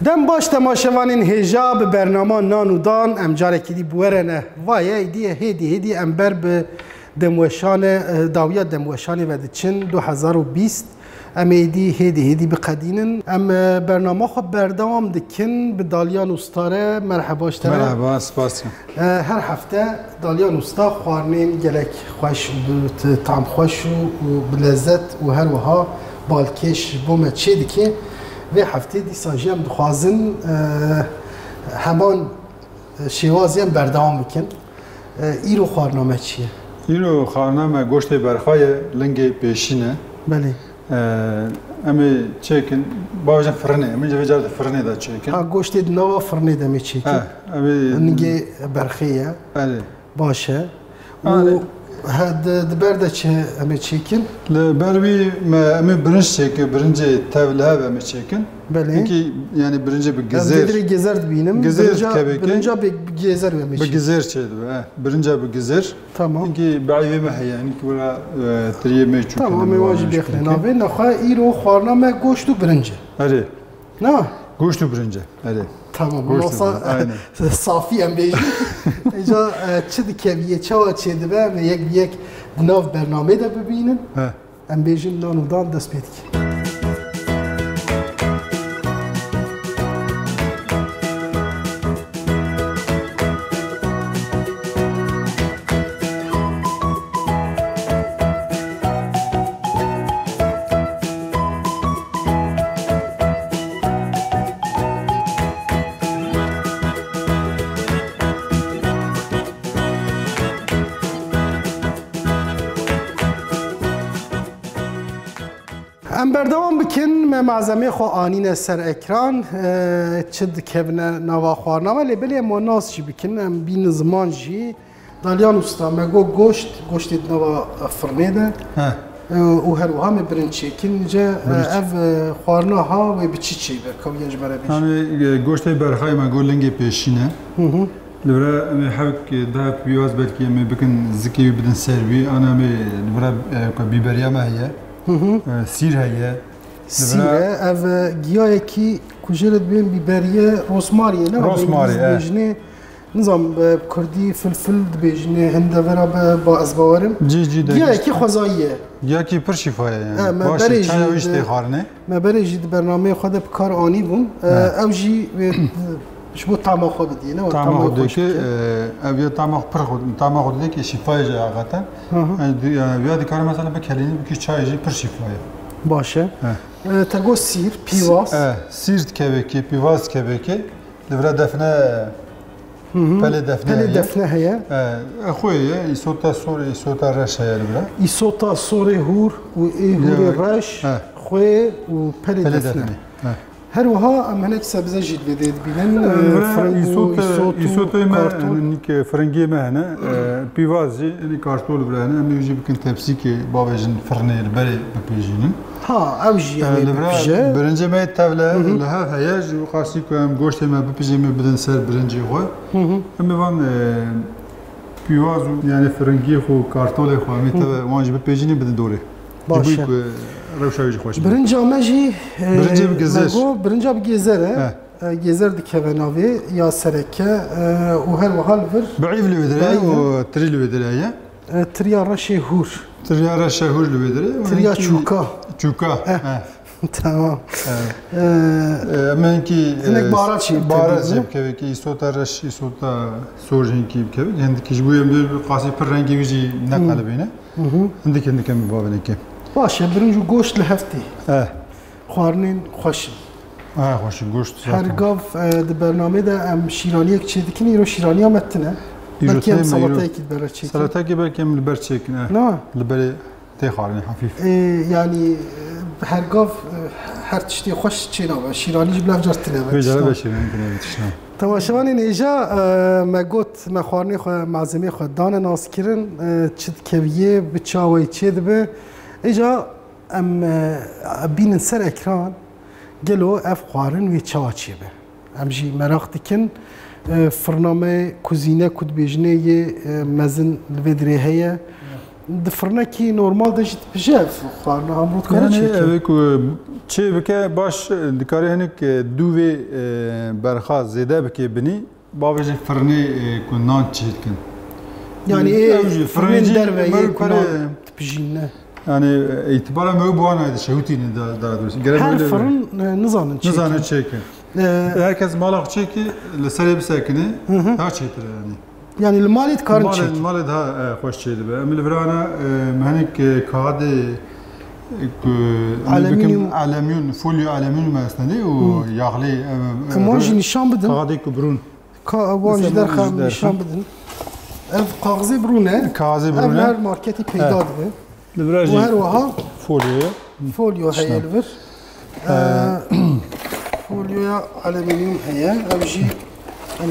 دم باش تماشاوانین هجا به برنامه نانودان امجاره کدی بورنه وای ایدی هدی امبر به دموشان داویات دموشانی و دچن 2020 ام ایدی هدی بقدینن ام برنامه خو بردام دکن به دالیان استاره مرحباش تره مرحبا سپاس هر هفته دالیان استا خوارنین گلک خوش طعم خوش و بلذت و هر وها بالکش بوم چه دکی و هفته دی ساجی هم دخوازن همان شوازی هم بردام بکن ایرو خوارنامه چیه؟ ایرو خوارنامه گوشت برخای لنگ پیشینه بله امی چیکن باوجه فرنه امی جوجار فرنه دا چیکن ها گوشت نوا فرنه دا می چیکن امی نگه برخیه بله باشه و هاد دبرده چه امی چیکن لبروی ما امی برنج چیکن برنج تابله و امی چیکن بله اینکه yani برنج به گزر دیدی گزر بینم گزر کبکی برنجا به گزر و می به گزر چید و برنج به گزر تمام اینکه بعیه ما هی yani که ولا تریه میچوکن تمام واجب بخرنا و نخواه ایرو خوارنامه گوشت و برنجه آره نه گوشت و برنج آره تمام نوصا صافی هم بیجی اینجا چه دکیه چه دبه یک ناو برنامه دا ببینن هم بیجیم نانودان دست پیدا کنیم ام بردوام بکن معظمه خو آنین سر اکران چد کبنه نوا خوارنامه لیبلی مناس جی بکن ام بین زمان جی دالیان استا مگو گوشت نوا فرنه ده و هر وهم برنچه کن جا اف خوارنا ها و بچی چی برکاو یج برای بیش همه گوشت برخای مگو لنگ پیشینه لورا می حبک ده بیواز بلکی می بکن زکی بدن سروی آنا می لورا بیبریا ما هیه سیر هیه سیره اف گیاه کی کجرد بین بیبریه روسماریه نه روسماری نظام کردی فلفل بیجنه هنده ورا با ازبارم جی گیاه کی خوزاییه گیاه کی پر شفایه یعنی باشه چای ویش دیخارنه ما برای برنامه خود بکار آنی بوم او جی شو طعم خود بدی نه طعم خود که اویا طعم پر خود طعم خود که شفای جا آقاتا اویا دیکار مثلا بکلینی بکی چای جی پر شفایه باشه تگو سیر پیواز سیر کبکی پیواز کبکی لورا دفنه پله دفنه هیا خویه ایسوتا سور ایسوتا رش هیا لورا ایسوتا سور هور و هور رش خوی و پله دفنه هر وها امانك سبزه جد بديت بينن يسوت ما نيك فرنجي ما هنا بيفازي اللي كارتول بلا هنا يجي بكن تبسي كي بابجن فرني البري بيجينن ها اوجي يعني برنجي ما تابله لها هياج وقاسي كم غوشت ما بيجي ما بدن سر برنجي هو اما وان بيفازو يعني فرنجي خو كارتول خو ميت وانج بيجيني بدن دوري باشه روشاوی خوش برنجا ماجی برنجا بگذر برنجا بگذره گذر دکوناوی یا سرکه و هر وحال ور بعیف لودره و تری لودره تریا رشه هور تریا رشه هور لودره تریا چوکا تمام من کی انك بارات شي بارات جيب كي صوتا رش صوتا سورجين كي كي عندك جبوي قاسي پر رنگي ويجي نقل بينه عندك كم بابنه كي باشه برنج و گوشت لهفتی خوارنین خوش خوش گوشت هر گاف د برنامه ده ام شیرانی یک چیزی کنی رو شیرانی هم متنه بلکه هم سلطه کی برای چیک سلطه کی بلکه هم لبر چیک نه لبر تی خوارنی خفیف یعنی هر گاف هر چیزی خوش چی نه شیرانی بلافر جرتنه بجلا بشیرانی کنه بتشنم تماشاوان اینجا ما گوت ما خوارنی خو معزمی خو دان ناس کردن چت کویه بچاوی چید به ایجا ام بین سر اکران گلو اف خوارن وی چاچی به ام جی مراق دکن فرنامه کوزینه کد بیجنه یه مزن لودره هیا دفرنکی نورمال داشت بجف خواهرنا هم بود کنه یعنی چه اوی که چه بکه باش دکاری هنک دوی برخاست زیده بکه بنی بابج فرنی کنان چید کن یعنی فرنین در و یک کنان بجینه yani itibara mı bu anaydı şehutini daha doğrusu. Her fırın nizanın çeki. Nizanın çeki. Herkes malak çeki, lesere bir sakini daha çektir yani. Yani malit karın çeki. Malit daha hoş çekti be. Emil vrana mehanik kağıdı alüminyum folyo alüminyum mesnedi o yağlı. Kamanji nişan bedin. Kağıdı kubrun. Kamanji der nişan bedin. Ev kağızı brune. Kağızı brune. Ev her marketi peyda dibe. Bu her vaha folyo heyel ver. Folyoya alüminyum heye. Evji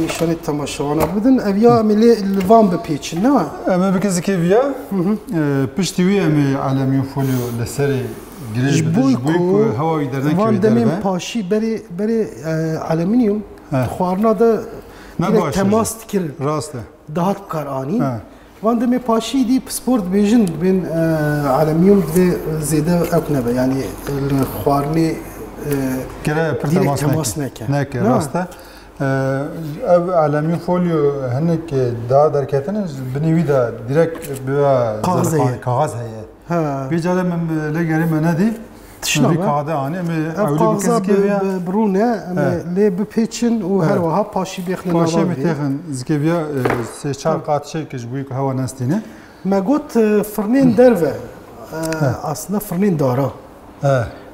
nişanı tamaşavana bedin. Ev ya ameli lvan bepêçin ne var? Ama bir kez ki via pişti via mi alüminyum folyo leseri giriş bedin. Bu hava giderden van demin paşi beri alüminyum xwarna da temas dikir. Rast. Daha kar ani. Van demin paşi di sport bejin ben alüminyum ve zede eknebe yani xwarni direkt temas neke rasta. Ev alüminyum folyo henek daha derketiniz beni da direkt bir kağıt heye. Bir cale le gerim ne di? Bir kağıt ani mi avlu kez keviya brune le bepêçin û her waha paşi bexne nava. Paşi metexin zkeviya se çar qat şey ki bu hava nastine. Me got fırnin derve. Aslında fırnin dara.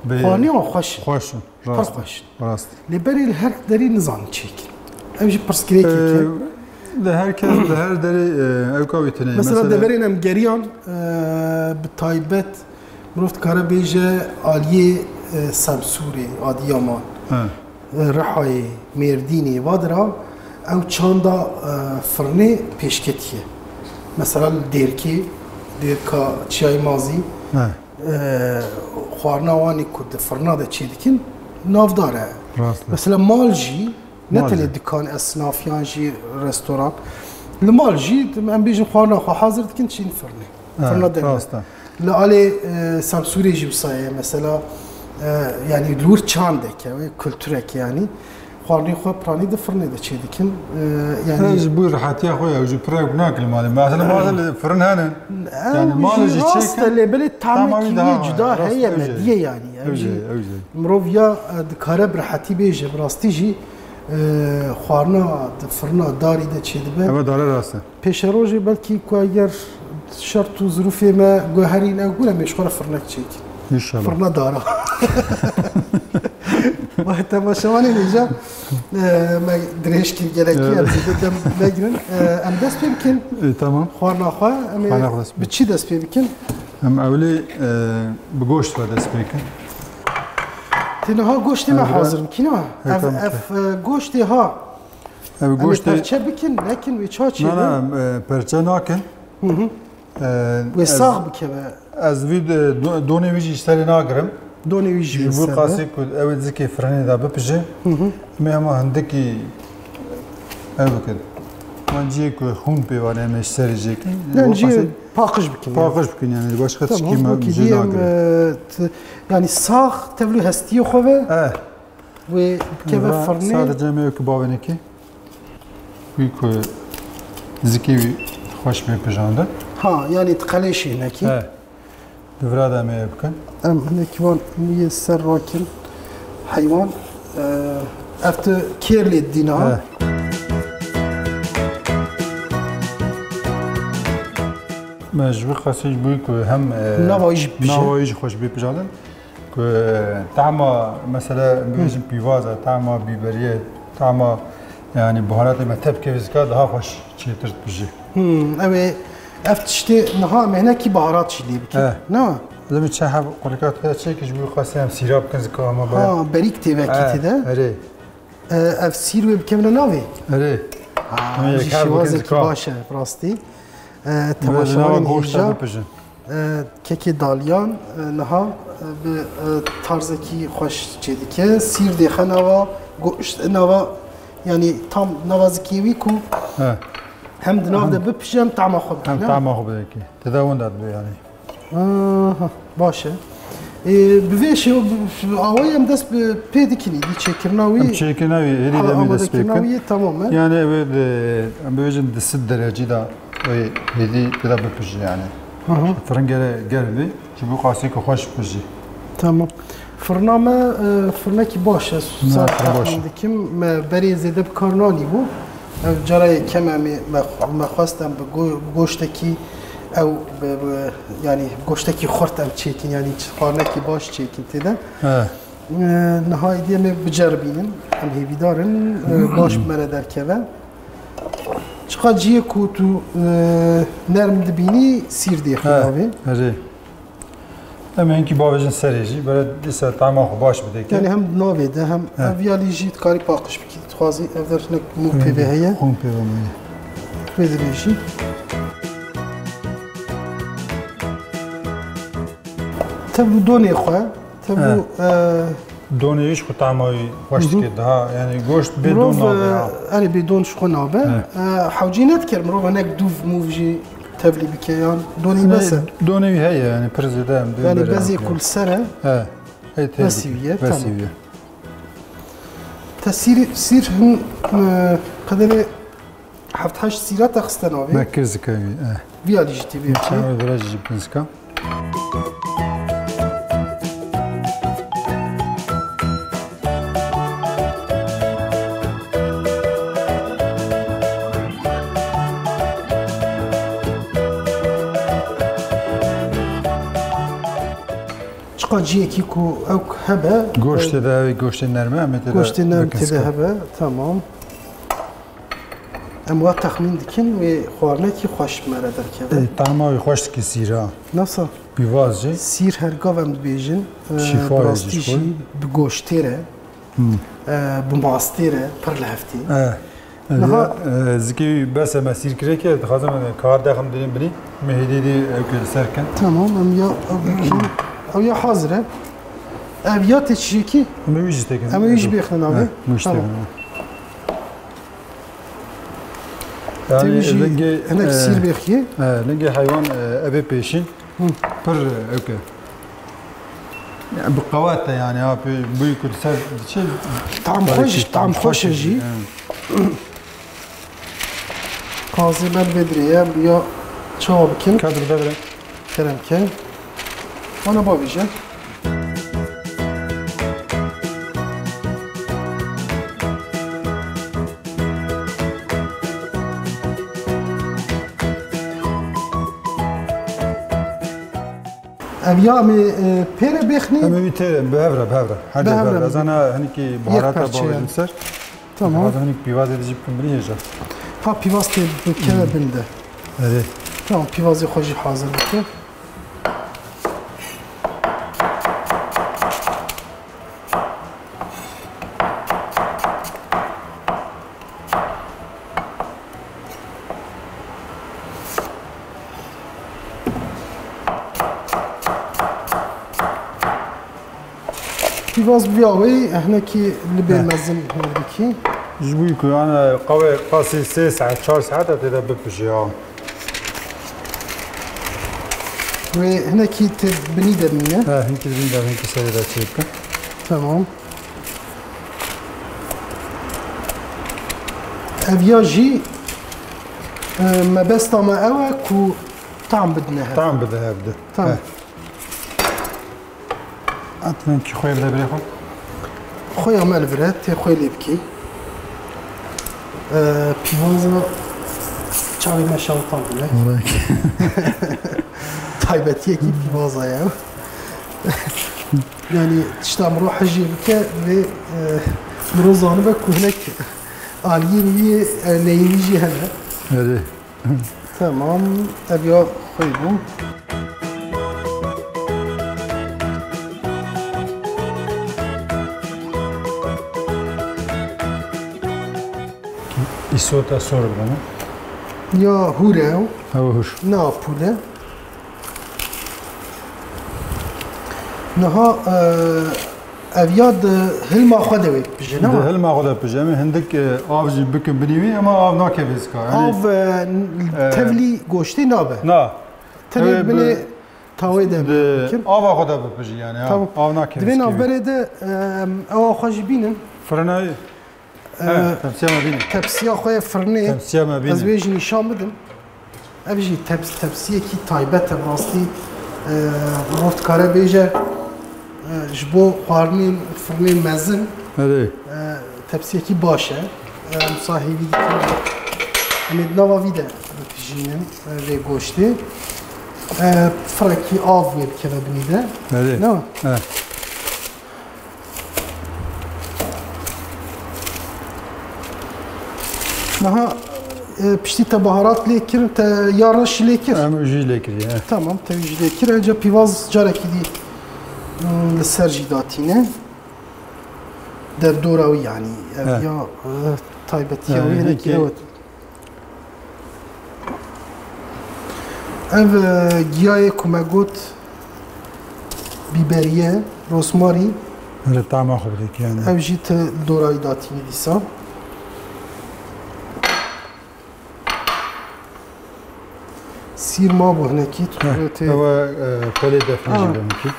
Xwarni xoş. Xoş. Xoş. Rast. Li berî her derî nizan çekin. Ev jî pirsgirêkê ke. De herkes de her derî ew kavîtine. Mesela deverên em geriyan bi taybet mirov dikare bêje aliyê Semsûrê, Adiyaman, Rihayê, Mêrdînê vadira ew çanda firnê pêşketiye. Mesela Dêrkê, Dêrka Çiyayê Mazî xwarina wanê ku di firna de çê dikin navdar e. Mesela mal jî ne telê dikan esnafiyan jî restoran li mal jî em bêjin xwarina xwe hazir dikin çîn firnê. Firna derve. Li alê Semsûrê jî wisa ye mesela yani lûr çandeke ve kültürek yani xwarnê xwe piranî di firnê de çê dikin. Yani bu rahatiya xwe ew jî pir nakin malê. Mesela fırın henin. Yani mal jî çêkin. Lê belê tamekî cuda heye mediye yani. Mirov ya dikare bi rahatî bêje bi rastî jî xwarina di firna darî de çê dibe. Evet dare rast e. Pêşerojê belkî ku eger şert û zirûfê me guherîn ew gûne mêşxwara firnek çêkin. İnşallah. Fırna dara. Vay temaşavanê nêja me dirêjkî gerekî em zêde dem negirin. Em dest pê bikin. Tamam. Xwarina xwe em ê bi çî dest pê bikin? Em ewlê bi goşt ve dest pê bikin. Têniha goştê me hazir bikin ha. Ev goştê ha. Ev goştê perçe bikin, nekin wê ça çê. Na perçe nakin. Wê sağ bikeve. Ez vî donê wî jî serê nagirim. Donê wî jî bu qasî ku ew zikê firanê da bipije. Me hema hindikî ev bikin. Man ciyê ku xûn pê vane em serê jêkin. Yani ciyê paqij bikin. Paqij bikin yani başka tişkî me jî nagirim. Yani sağ tevlû hestiyê xwe ve wê bikeve firanê. Sadece me ku bavenekî. Wî ku zikê wî xweş pê pijandin. Ha yani tqeleşê nekî. Divra da me bikin. Em hinekî wan niye ser rakin heywan ev tu kêr lê dîne ha. Me ji vî qasî ji bûyî ku hem navayî jî xweş pê pijandin. Ku tama mesela bêjin pîvaza, tama bîberiye, tama yani buharatê me tevkê vizka daha xweş çêtir dibije. Ew ê ev tiştê niha em hinekî baharat jî lê bikin. Ne? Lê çe hev qulîkat heye çêkî ji bûyî qasî em sîra bikin zika ama baye. Ha berîk têvekî têde. Erê. Ev sîr wê bikevine navê. Erê. Jî şêwazekî baş e rastî. Temaşavanê nêja kekê dalyan niha bi tarzekî xweş çê dike. Sîr dêxe nava, goşt nava yani tam nava zikê wî ku هم دناف ده بپیشم طعم خوب هم نه؟ طعم خوب بده کی تداون داد بو یعنی آها باشه بویش آوای هم دست به پیدا کنی دی چکرناوی هم چیک نوی هری دمی دست بکن کرناوی تمامه yani evet am bejin de sid derece da hedi da bepişi yani fırın geldi ki bu qasi ko xoş pişi tamam فرنامه فرنکی باشه سر فرن باشه. دکیم بری زده بکارنانی بو جرای کم امی مخواستم به گوشتکی او یعنی گوشتکی خورتم چیکین یعنی خارنکی باش چیکین تیده نهایی دیم بجربینن هم هیویدارن باش مره در کبه چقدر جیه کو تو نرم دبینی سیر دی خیابی evet hemen ki babacın serici böyle dise tamam baş bir de yani hem navede hem eviyali jit kari pakış bikit txazi evder nek mu peve heye Hon peve mu vedreji tabu doni xwe tabu Donê iş ku tamamı hoş ki daha yani goşt bedon nabe ya. Ani bedon şxwe nabe hewcî nedikir mirov hinek dûv mûv jî tevlî bike yan donî bes e Donê heye yani prezide hem de. yani bezê kul ser e He. Hey tebrik. Vesiviye, tamam. Vesiviye. te sîr hin qederê heft heşt sîrat xiste navê Mekkir zikavi. viyalî jî tê bê Çağır biraz jipinska. çiqa ciyekî ku ew hebe Goşte de goşte nerme hem de. goştê nem têde hebe tamam em wa texmîn dikin wê xwarinekî xweş mere derkeve Tamamı hoş ki sira. nasıl Bivazcı. sîr hergav em dibêjin Şifa rastî jî jî bi goştê re bi mastê re pir li heftê Ziki bes mesir kireke dixwazim kar dexim dilim bini mehidî ew serken. tamam em ya ew ya hazir e ev ya tê çîyekî Em wî jî tekin. em wî jî bêxin navê Müştekin. tê wî Yani jî lingi hinek sîr bêxiye lingi hayvan ebe peşin pır öke. Yani bu kavata yani abi büyük ser şey tam xweş e jî qazê me vediriye ya çawa bikin kadr devre. keremke bana babêje ev ya me pêre bêxinî Ama bir te behevre. Hadi Behevre. behevre. Zana hani ki baharata parça bağlı yani. ser. tamam Bazen hani pivaz edici bir yiyecek. ha pivaz tê bikeve binde Evet. tamam pivazê xwe jî hazir bike pivaz biyawê hinekî li bê mezin hêrdikî Jbuy ku ana qave qasi 3 saat 4 saat da bepişi ya. wê hinekî tê binî demîne Ha hinki bin da hinki seri da çekti. tamam ev ya jî mebesta me ew e ku tam bidine hev Tamam bir de evde. tamam Atın ki koyup da bir yapalım. xoya me li vir e tê xwe lê bikî pîvaza çavê me şewtan bile taybetiyekî pîvaza ye yani tişta mirov hejî bike vê mirov zanibe ku hinek aliyên wî leyînî jî hene Evet. tamam ev ya xwe bû İsota sor bana. ya hûr e ew Hava hoş. napûle niha اویاد هلما خود وی بجه نه هل ما خدا بجامه هندك آبجی بکن بنیوی اما آب ناکه بزکا آب تبلی گوشتی نابه نه تبلی بله تاوی ده آب خدا بپجی یعنی آب ناکه دوین آب برده او خوشی بینن فرنای تمسیه ما بینه تپسیه خواه فرنه تمسیه ما بینه از ویجی نشان بدم اویجی تپسیه کی تایبت راستی رفت کاره بیجه جبو خوارنی فرنی مزن تپسیه کی باشه مصاحبی دیگه امید نوا ویده بپیجینن وی گوشتی فرکی آب وید که ببینیده نه نها پشتی تا بهارات لیکر تا یارش لیکر جی لیکر tamam tabii لیکر önce pivaz jaraki di لسرجی داتینه در دوراوی یعنی یا تایبتی اوی هنکی اوت او گیاه کمگوت بیبریه روسماری طعم خوب دیگه یعنی او جیت دوراوی داتینه دیسا سیر ما بو هنکی او پلی دفنه جبه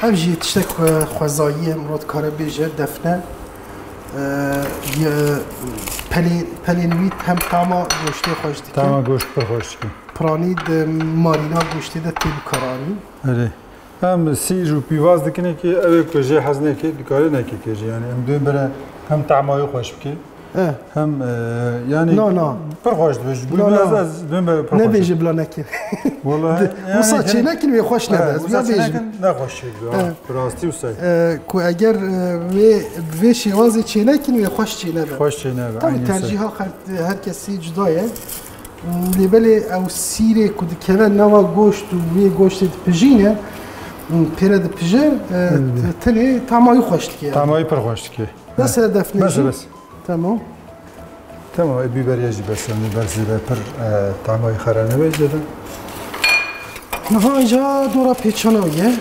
او جی تشتک خوزایی امرود کاره بیجه دفنه پلینویت هم تاما گوشتی خوش دیگه تاما گوشت پر خوش دیگه پرانید مارینا گوشتی ده تیل کارانی هم سیر و پیواز دکنه که اوه کجه حزنه که دکاره نکه کجه یعنی هم دویم بره هم طعمای خوش بکه هم yani perxoş dibiş. Bu biraz dön be perxoş. Ne beji bla nekir. Vallahi. Musa çenekin ve hoş ne ders. Ya beji. Ne hoş şey bu. Rasti usay. Ku eğer ve şivazı çenekin ve hoş çene be. Hoş çene be. Tabii terciha herkesi cüdaya. Libeli ev sire ku dikeve nava goşt ve goşt pijine. Pere de pije tele tamayı hoş diye. Tamayı perxoş diye. Nasıl hedefli? Bas. Tamam. Tamam, biberiye bas, biberiye per tamayı xarane bejde. Nahanja dora peçanaye.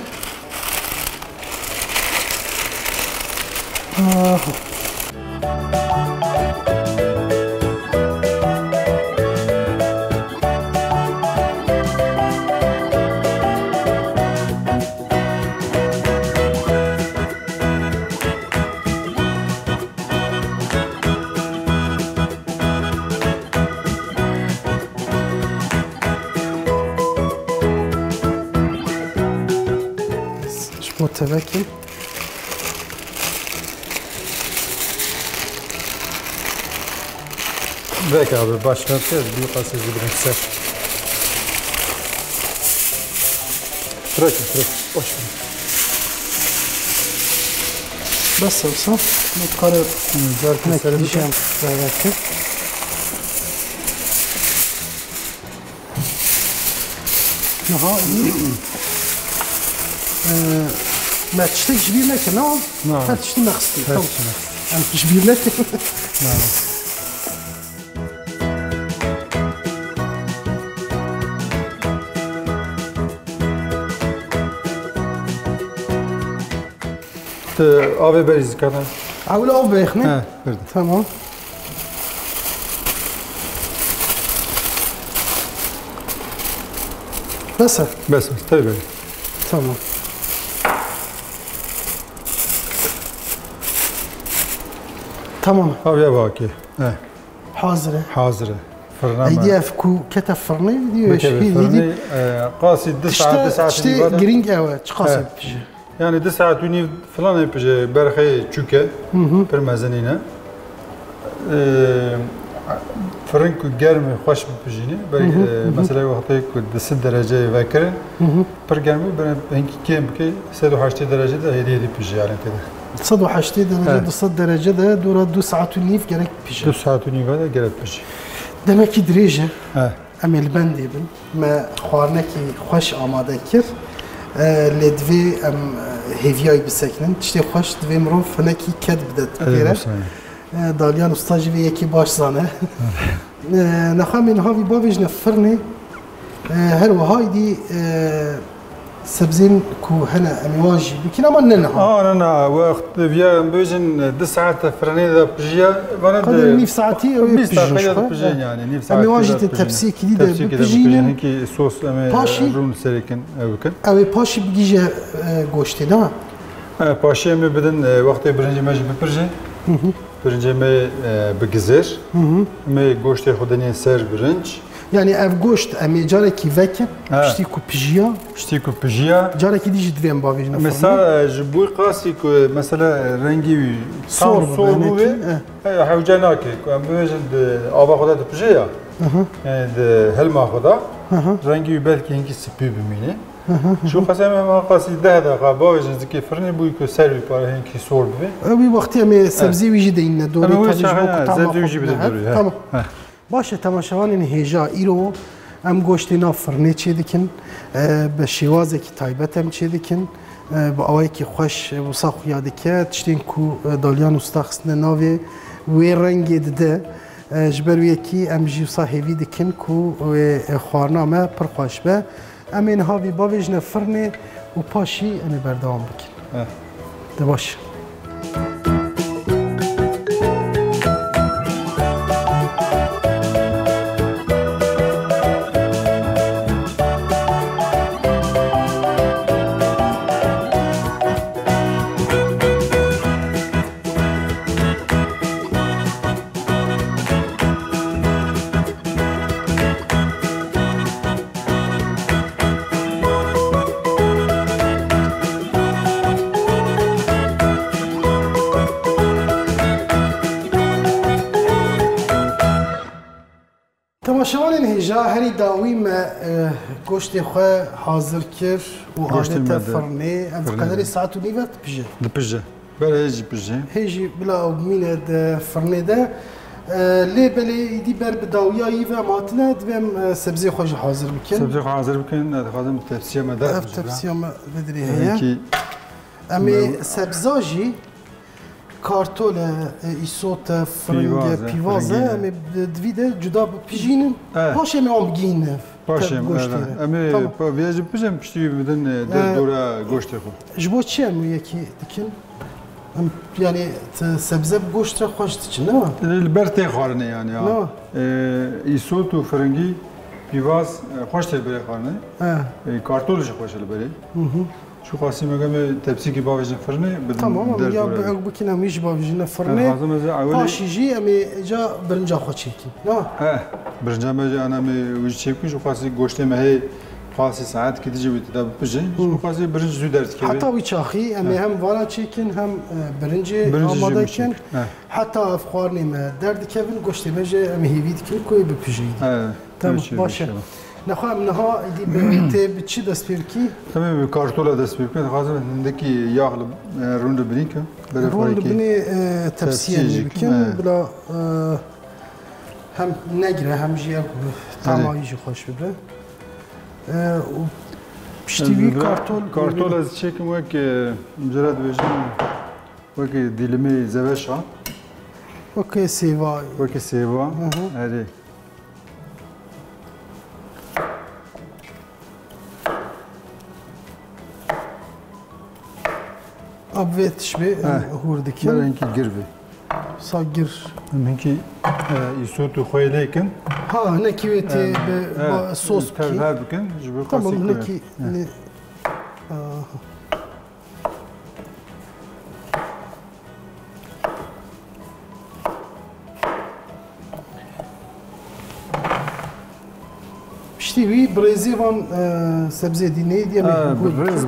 متوکل Bek abi başkan tez bir kasıcı bir kısa. Bırak. Hoş. Bas olsa bu karı zarfı sereceğim zaten. Aha. ما تشتكش بيه لك نعم ما تشتي ما خصني انا تشبيه لك نعم abi beriz kadar اول او بيخني تمام بس tabii tamam tamam abi ya baki حاضره فرنا ايدي افكو كتف فرني دي ايش هي قاسي 9 ساعات جرينج اوه قاسي yani 2 saat uni falan yapıcı berxey çüke per mezenine fırın ku germi hoş bipijini mesela vakti ku 10 derece vekirin per germi ben henki kem ki 180 derecede hediye dipiji yani kده 180 derece 200 derecede dura 2 saat ونيف gerek pije 2 saat uni vada gerek pije demek ki direce emel ben dibin me xwarneki xoş amade kir لدوی ام هیویای بسکنن تشتی خوش دوی مرو فنکی کد بدت بگیره دالیان استاجی و یکی باش زانه نخواهم اینها وی باویج نفرنی هر وهای دی سبزين كو هنا امواجي بكنا ما ننها انا وقت فيا بيجن 2 ساعات فرني دا بجيا وانا قدر نيف ساعتي او بيجن يعني نيف ساعات امواجي التبسي كده بيجين هيك صوص رون سريكن او كن او باشي بيجي goşte değil mi? Paşa mı بدن وقت برنج ماجي ببرجي برنج مي بگزر مي goşte خودني سر برنج Yani ev goşt emi careki veke pişti ku pijiya pişti ku pijiya careki dij dvem bavijna mesela jibu qasi ku mesela rengi sor bu ve havcana ki ku amejin de ava xoda de pijiya yani de helma xoda rengi belki hinki sipi bimini şu qasam ma qasi da qabavijin ziki fırını bu ku servi para hinki sor be bir vakti emi sebze viji de inne doğru tabii bu sebze viji de doğru tamam باشه تماشاوانین هیجا ایرو ام گوشتی نا فرنه چی دکن به شوازه کی تایبت هم چی دکن با آوایی که خوش و ساخو یاده که تشتین کو دالیان استخصن ناوی وی رنگ دده جبر وی کی ام جیو صاحبی دکن کو خوارنامه پر خوش به ام این هاوی باویجن فرنه و پاشی امی بردوام بکن ده باشه تماشاوانین هیجا هری داوی ما گوشت خو حاضر کر و عادت فرنه ام قدر ساعت و نیوت بجه بجه بله هیجی بجه هیجی بلا مینه ده فرنه ده لی بلی ایدی بر بداویایی و ماتنه دویم سبزی خوش حاضر بکن سبزی خوش حاضر بکن خواهدم تفسیه مدر تفسیه مدری هیا امی سبزاجی kartol isot frenge pivaze emi dvide cuda pijinin paşe mi am giyine paşe emi viajı pijim pişti bidin dora goşte xo jbo çem yeki dikin yani sebze goşte xoş dikin ne berte xarne yani ya isot u frengi pivaz xoş te bere xarne kartol ji xoş bere شو قاسي مقامي تبسيكي باوجين فرني تمام يا بكنا مش باوجين فرني ماشي جي امي جا برنجا خوتشيكي لا برنجا ما جا انا مي وجهيكي شو قاسي غوشتي ما هي قاسي ساعات كي تجي تدب بجي شو قاسي برنج زودرت كي حتى ويتشاخي امي هم فالا تشيكن هم برنجي امادكن حتى افخارني ما درد كيفن غوشتي ما جا امي هيفيد كل كوي ببجي تمام باشه نخواهم نها ایدی به چی دست پیر کی؟ تمام به کارتولا دست پیر کنید خواستم هندکی یاغل روند بینی که روند بینی تفسیه میکن بلا هم نگره هم جیه تماییجی خوش ببره پشتیوی کارتول از چکم وک مجرد بجم وک دیلمی زوش ها وک سیوا وک سیوا هری Abvet şbe hurdaki. Benimki girbi. Sagir. Benimki isotu koylayken. Ha ne kiveti sos ki. Terhab bikin. Tamam ne ki ne. İşte Brezivan sebze dinleyi diye mi?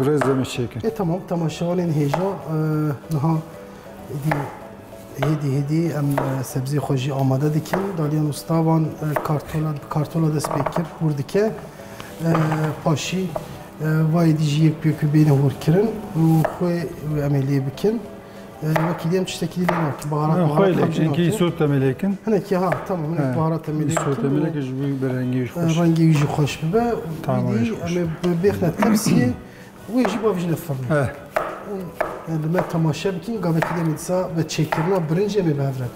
Brez demiş çekin. Tamam tamaşavanın heja naha hedi em sebze xoji amade dikin daliyan ustavan kartola dest pekir hurdike paşi vay dijiye pekü beni hurkirin u xoy ameliye bikin وكيديم تشتكي لي ناك بهارات بهارات كي صوت تملكن هنا كي ها تمام هنا بهارات تملكن صوت تملك جوي برنجي خوش رنجي يجي خوش ببا ودي اما بيخنا تمسيه ويجي بافج نفرن لما تماشى بكين قبل كده متسا بتشكرنا برنجي مي بهفرك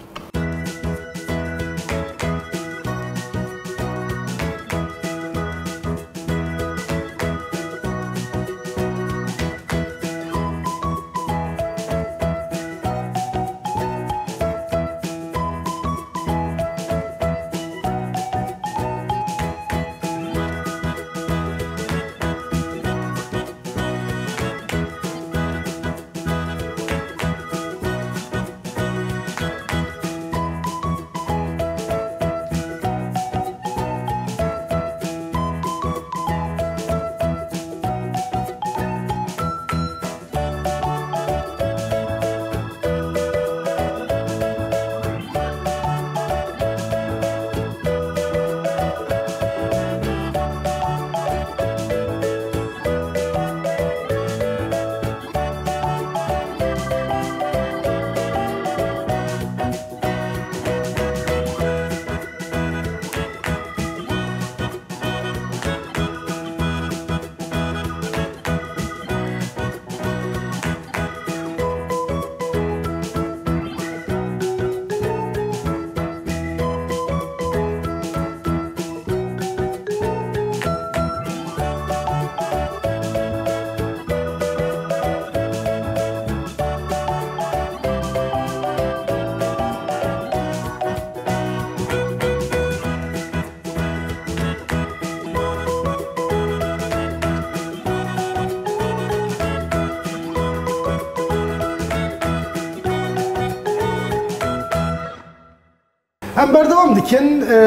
Em berdewam dikin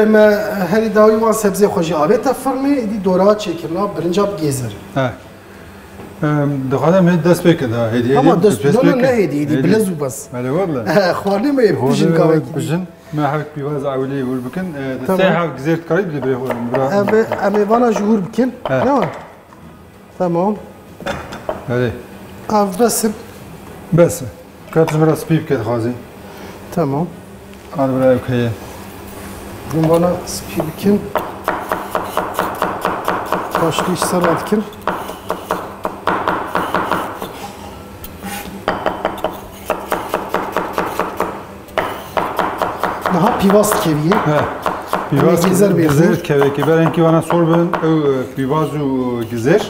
me herî dawî wan sebzê xwe jî avête firmê êdî dora çêkirina birinca bigêzir. Ha. Dixwazim hêd dest pê kir da hêdiyê. Ama destpêkir ne hêdî êdî bilez û bes. Bele walla. Xwarinê me yê bijin gavekî. Bijin. Me hevk pîvaz awilê hûr bikin. Destê hev gizêr dikarî bile bê xwe. Em ê vana ji hûr bikin. Ne wa? Tamam. Belê. Ev besim. Bes. Katij me ra spî bike dixwazî. Tamam. Al bira ew heye. Hûn vana spî bikin. Başlî ji ser ra dikin. Niha pîvaz dikeviye. Pîvaz Gizêr bê gizêr kevekî berenkî wana sor bin ew pîvaz û gizêr.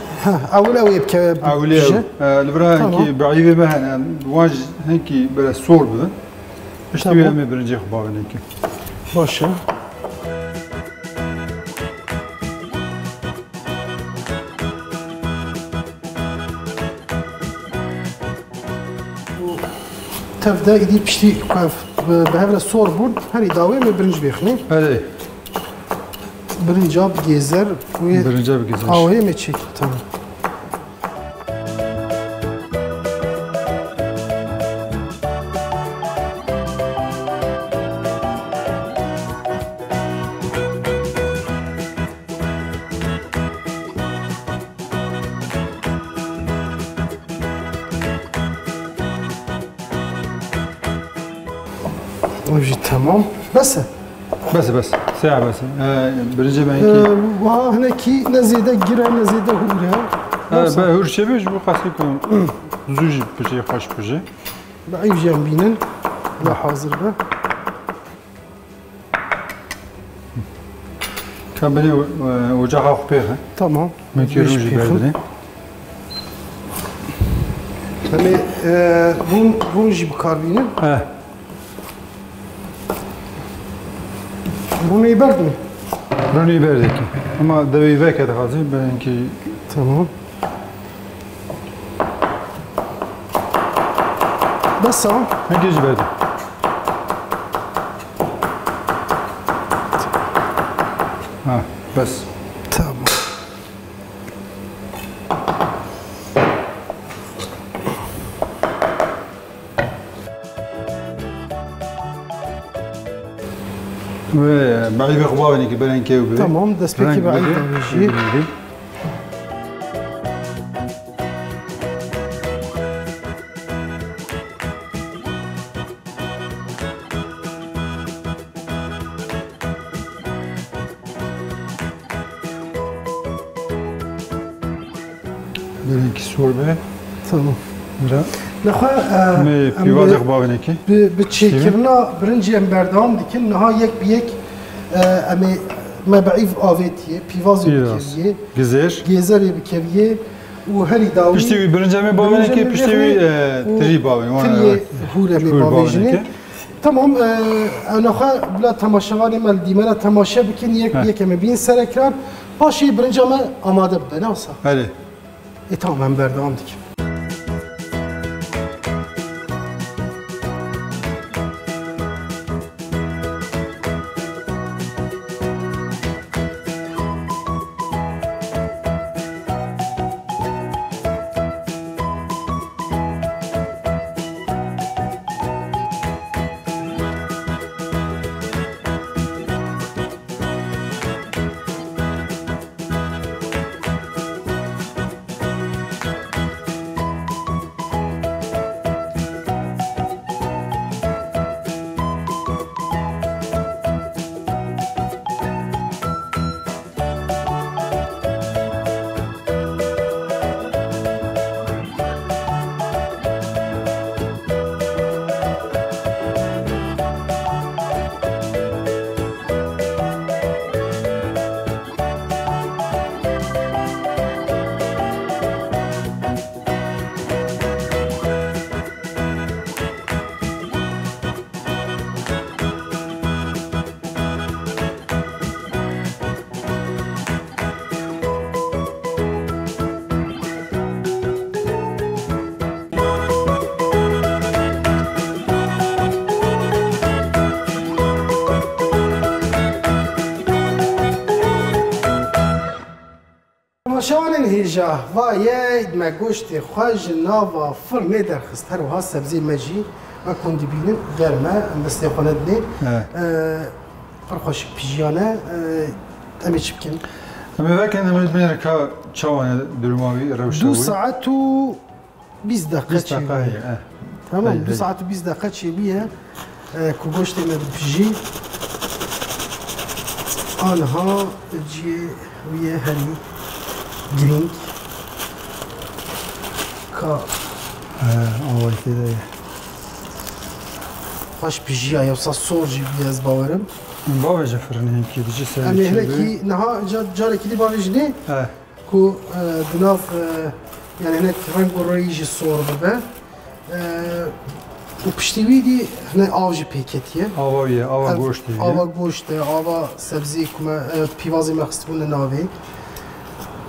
Ewil ew ê bikeve Awilê ew. Li bira hinkî beîvê me hene wan jî hinkî bire sor bibin. Piştî wê em ê birincê xwe bavin hinkî. Baş e. Tevde êdî piştî bi hev re sor bûn herî dawê me birinc bêxîne. Belê. Birinca bigêzer wê Birince bir gizêr. awayê me çêkir. Tamam. O jî tamam. Bes e. Bes bes. Sêya bes. Birince ben hinkî. Wa hinekî ne zêde gir e ne zêde hûr e. Ben hûr şevê ji bo qasî ku zû jî pijê xweş pijê. Bi ev jî em bînin. Ya hazır be. Ka benê ocaxa xwe pê xe. Tamam. Me kêrû jî berdinê. Em ê hûn jî bikarbînin. Hûn ê berdin. Ronî berdekî. Ama devê veke dixwazî berenkî Tamam. Bes a. hinkî jî berdim. Ha, bes. Tamam. Ve beîvê xwe bavînê ki berenkî ew bibê. Tamam. Destpêkî be ev davê jî. Berenkî sor be. Tamam. Mira. Nexwe Me pîvazê xwe bavînê ki. bi çêkirina birincî em berdewam dikin niha yek bi yek em ê me beîv avêtiye, pîvazê bikeviye, Gizêr. gêzerê bikeviye û herî dawî Piştî wî birince me bavînê ki piştî wî tirî bavîn. tiriyê hûr em ê hûr bavêjine. ki. Tamam, nexwe bila temaşevanê me li dîmena temaşe bikin yek bi yek em ê bîn ser ekran. Paşê birinca me amade bibe ne wisa? Belê. Tamam em berdewam dikin. جا وایه ما گوشت خوش ناوا فرن درخست هر وها سبزی مجی و کندی بینیم گرمه دسته خالد نی پرخوش پیجیانه امی چی بکن؟ امی وقتی نمی‌دونم میره که چوانه درماوی روشته 2 ساعت و 20 دقیقه چی تمام 2 ساعت و 20 دقیقه چی بیه که گوشت ما پیجی آنها جی ویه هری گرینگ کا آوای کده خوش پیجی آیا وسا سور جی بیه از باورم با وجه فرنیم کی دیجی سر امی هنکی نها جاره کلی باویج نه کو دناف yani هناك رنگ و رایج سور ببه و پشتیوی دی هناك آوج پیکتیه آوایه آوا گوشتی آوا گوشته آوا سبزی کما پیوازی مخصبون ناوی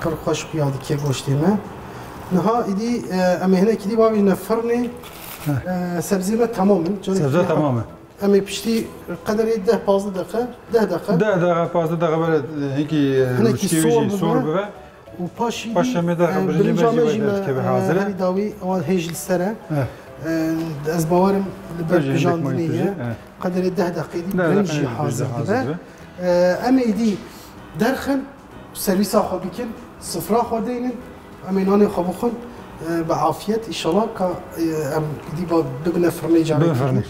پر خوش بیادی که گوشتی ما نها ایدی امی هناك دی باوی نفرنی سبزی ما تمامه سبزی تمامه امی پشتی قدری 10-15 دقیقه 10 دقیقه 10 دقیقه 15 دقیقه böyle هنکی سور ببه و پاشی برنجامه که به حاضره هری داوی آوان هیجل سره از باورم لبرجاندنیه قدری 10 دقیقه دی برنجی حاضر ببه اما ایدی درخن سرویس آخوا بیکن سفره خورده اینن اما اینان خواه بخون به عافیت ایشالله که ایدی با ببنه فرنه جامعه بفرنه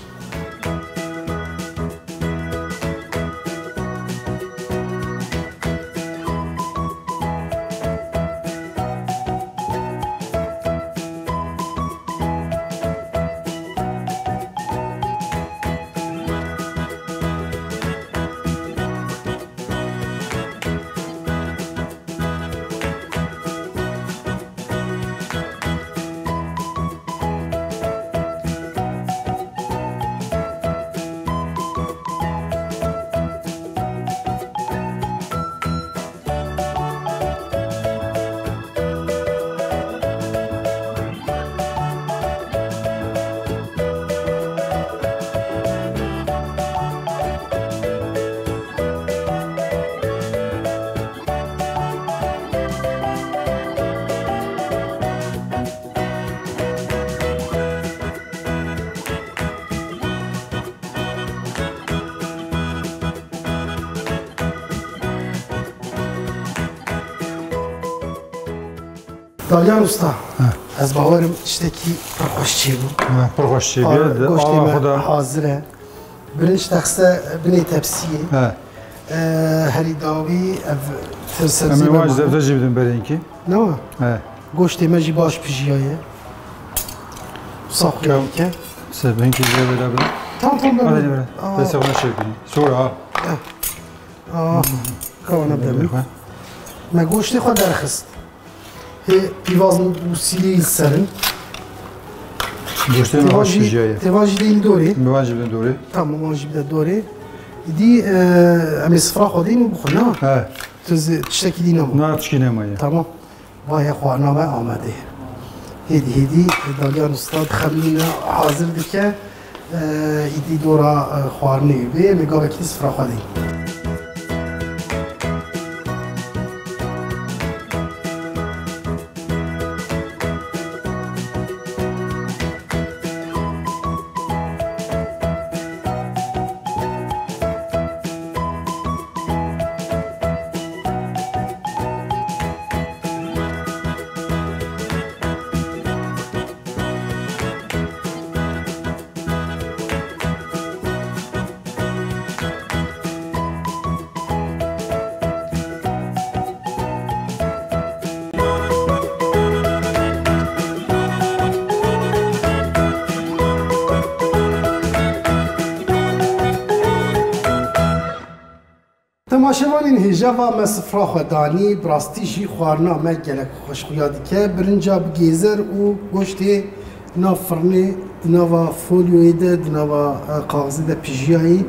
دالیان استا از باورم تشتکی پرخوشچی بود پرخوشچی بود گوشتی ما حاضره برنج تخصه بنی تبسیه هری داوی سبزی امی واج زبده بدیم برای اینکی نه گوشتی ما جی باش پیجیایه ساخته که سب اینکی زبده بدیم تام بله بس اون شی بینی سورا کوانا بدم ما گوشتی خود درخست پیواز موسیلی سرن گوشتی ما شیجایه تواجی دیل دوره مواجه بدن دوره تمام مواجه بدن دوره دی امی صفرا خودین بخونا توز تشتکی دی نمو نه تشکی نمایه تمام وای خوانامه آمده هیدی دالیان استاد خمینه حاضر دکه ایدی دورا خوارنه به میگه وقتی صفرا خودین تماشاوانین هجا و مسفرا خدانی براستی جی خوارنا مگلک خوشخویادی که برنجا بگیزر و گوشتی نافرنی دنوا فولیوی ده دنوا کاغذی ده پیجیایی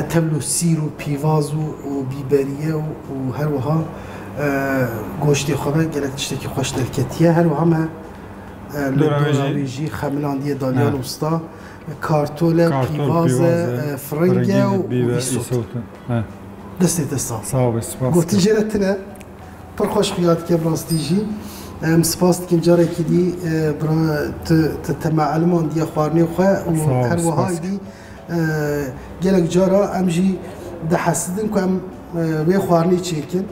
تبلو سیر و پیواز و بیبریه و هر وها گوشتی خوبه گلک تشتکی خوش دلکتیه هر وها ما دوراویجی خملاندی دالیان استا کارتول پیواز فرنگه و ایسوت دستی دستا ساوی سپاس گفتی جرتنه پر خوش خیات که براستی جی سپاس دکن جاره که دی برا تمعلمان دی خوارنی خواه و هر وهای دی گلک جارا ام جی ده حسدن که ام وی خوارنی چیکن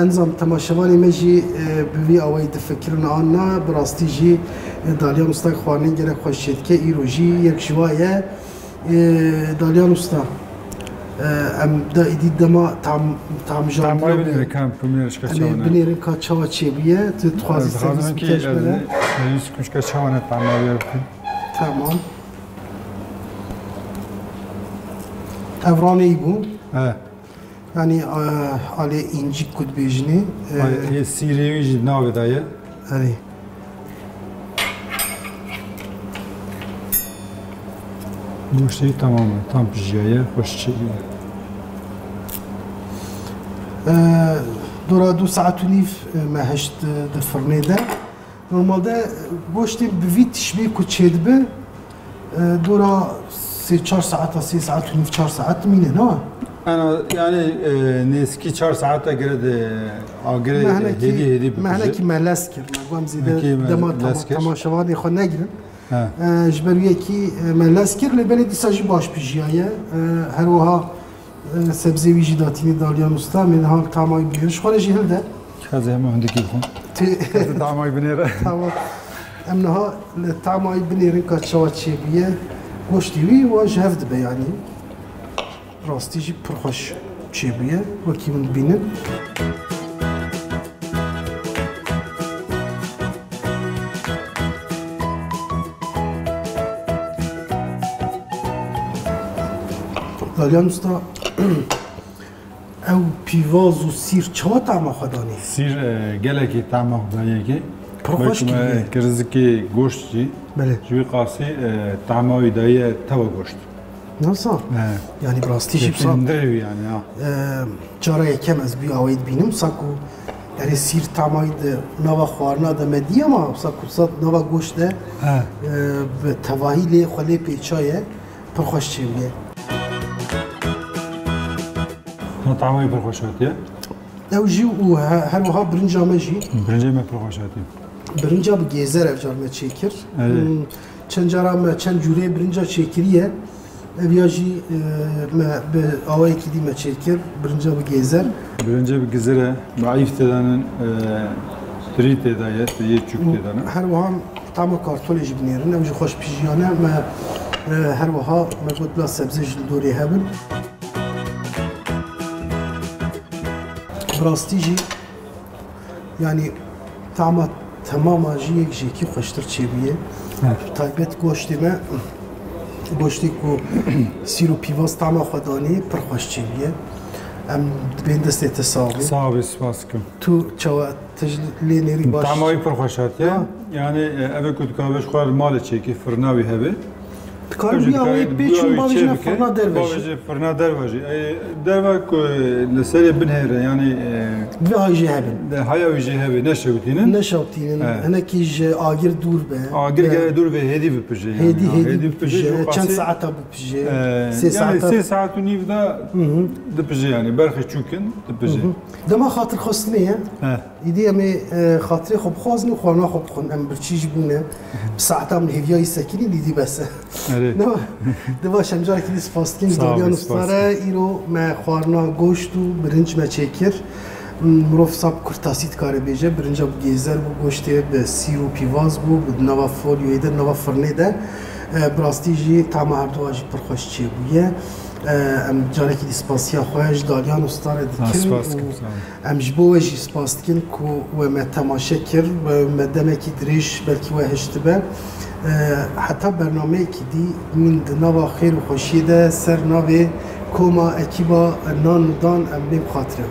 انظام تماشوانی مجی بوی آوای دفکرن آننا براستی جی دالیا مستاق خوارنی گلک خوشید که ایرو جی یک شوایه دالیا مستاق ام دا ایدی دما تام جان تمای بنیر کم بنیرش کچوانه بنیرن کچوا چی بیه تو تخوازی سرویس بکش بره سرویس کش کچوانه تمای بکن تمام افرانه ای بو یعنی آله اینجی کد بیجنی یه سیریوی جد ناوی دایه آره گوشتی تمامه tam pişiyor, hoş çekiyor. Dora 2 saat و نيف ما هشت دفرني ده normalde goşti bivit şbi ku çedbe dora 3-4 saat 3 saat و نيف 4 saat mine no Ana yani neski 4 saate göre de agre hedi مهنه کی ملسکر مگم زیده دما تماشاوانی خو نگیرن جبریه کی ملسکر لبلی دیساجی باش پیجیه هر وها سبزی ویجی داتینی دالیان استا من ها تمای بیرش خاله جهل ده خازه هم هندکی خون تمای بنیره تمام امنها تمای بنیرن کاتشوات چی بیه گوشتی وی و جهفت به یعنی راستی جی پرخوش چی بیه و کی من بینن دالیان استا او پیواز و سیر چه طعم خدانی؟ سیر گلکی طعم خدانی که پرخوش کیه؟ کرزکی گوشتی بله جوی قاسی طعمای دایه توا گوشت ناسا؟ یعنی براستی چی بسا؟ اندروی یعنی جاره یکم از بی آوید بینم ساکو یعنی سیر طعمای ده نوا خوارنا ده مدی اما ساکو سات نوا گوشت ده به تواهی لی خلی پیچایه پرخوش چی بیه؟ طعمای پرخوشاتیه؟ او جی و هر وها برنجا مجی برنجه ما پرخوشاتیه برنجا به گیزر افجار ما چیکر چند جارا ما چند جوره برنجا چیکریه اویا جی به آوایی که دی ما چیکر برنجا به گیزر برنجه به گیزره ضعیف تدانن تری تدایه یه چوک تدانن هر وها طعم کارتولی جی بنیرن او جی خوش پیجیانه ما هر وها ما بود بلا سبزی جلدوری هبن براستی جی یعنی طعم تمام جی یک جی کی خوشتر چی بیه تایبت گوشتی ما گوشتی کو سیر و پیواز طعم خودانی پر خوش چی بیه ام بین دسته تصاوی صاحب سپاس کم تو چوا تجلی نری باش طعمای پر خوشاتیه یعنی اوه کد کاوش خوار مال چی که فرناوی هبه کار بیا وی پیچون باویج نه فرنا درویش فرنا درویش دروک لسری بنهره یعنی به هایجی هبن های هایجی هبه نشوتینن نشوتینن انا کیج آگر دور به آگر دور به هدی بپجه هدی بپجه چند ساعت بپجه 3 ساعت 3 ساعت و نيف دا دبجه يعني برخي چوكن دبجه دما خاطر خصنيه ایدی امی خاطر خوب خوازن و خوانا خوب خون ام برچیج بونه ساعت هم هیویای سکینی دیدی بسه نه دواش هم جایی که دیس فاستکین دالیان استاره ایرو ما خوانا گوشت و برنج ما چکر مروف ساب کرتاسیت کاره بیجه برنج اب گیزر بو گوشته به سیر و پیواز بو بود نوا فولیوی ده نوا فرنه ده براستی جی تمام هر دو آجی پرخوش چی بویه ام جاری که دیسپاسیا خواهش دالیان استاره دیکن ام جبوه جی سپاس دیکن که و ما تماشه کر و مدامه کی دریش بلکی و هشتبه حتی برنامه که دی من نوا خیر و خوشیده سر نوی کوما اکیبا نان دان ام بیم خاطره